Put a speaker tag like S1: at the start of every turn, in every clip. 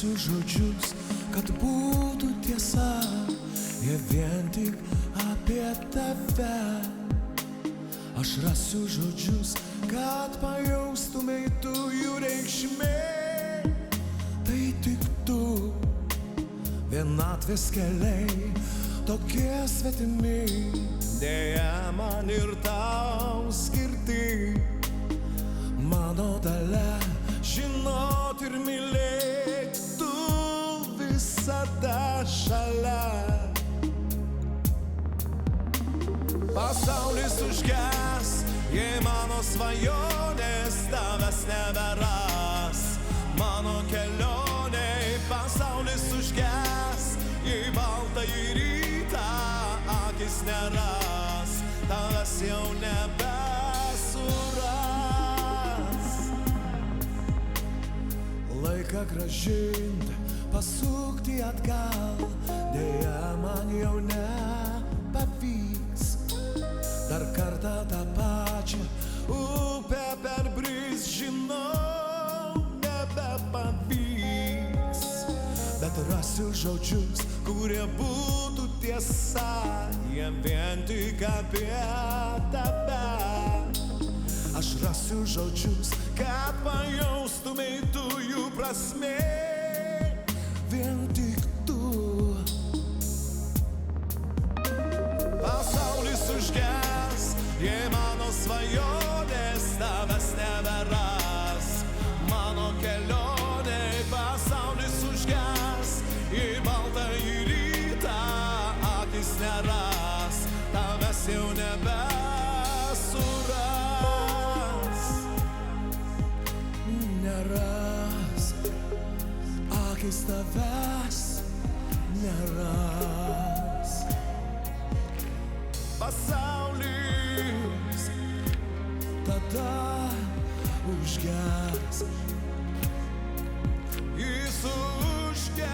S1: rasiu žodžius, kad būtų tiesa, jie vien tik apie tave. Aš rasiu žodžius, kad pajaustumei tu jų reikšmė. Tai tik tu, vienatvės keliai, tokie svetimi, dėja man ir tau skirti. Mano dalia žinot ir mylėt, tu visada šalia. Pasaulis užges, jei mano svajonės tavęs neberas. Mano kelioniai pasaulis užges, jei baltąjį rytą akis neras, tavęs jau nebesuras. Laiką grąžinti, pasukti atgal, dėja man jau nepavyks. Dar kartą tą pačią upę perbris, žinau, nebepavyks. Bet rasiu žodžius, kurie būtų tiesa, jiem vien tik apie tave. Aš rasiu žodžius, kad pajaustumei tu jų prasmė. Vien tik tu. Pasaulis užges, jei mano svajonės tavęs neberas. Mano kelionei pasaulis užges, jei baltąjį rytą akis neras, tavęs jau nebesuras. Neras, akis tavęs neras. Pasaulis tada užges, jis užges.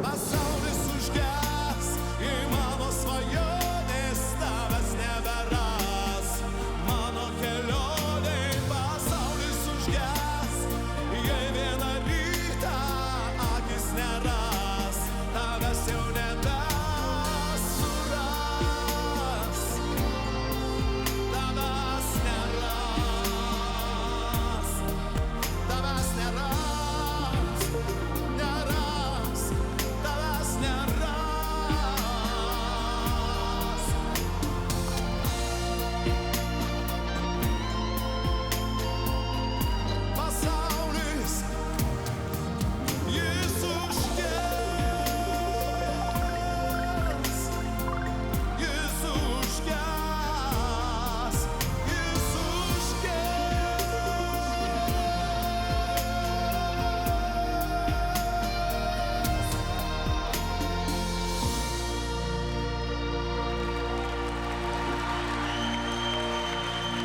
S1: Pasaulis užges, jei mano svajonės tavęs neberas. Mano kelioniai pasaulis užges, jei vieną rytą akis neras, tavęs jau nebesuras. Tavęs neras, tavęs neras, neras, tavęs neras. Pasaulis, jis užges, jis užges, jis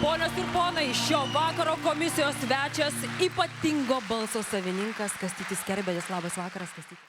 S2: Ponios ir ponai, šio vakaro komisijos svečias, ypatingo balso savininkas Kastytis Kerbedis. Labas vakaras, Kastyti.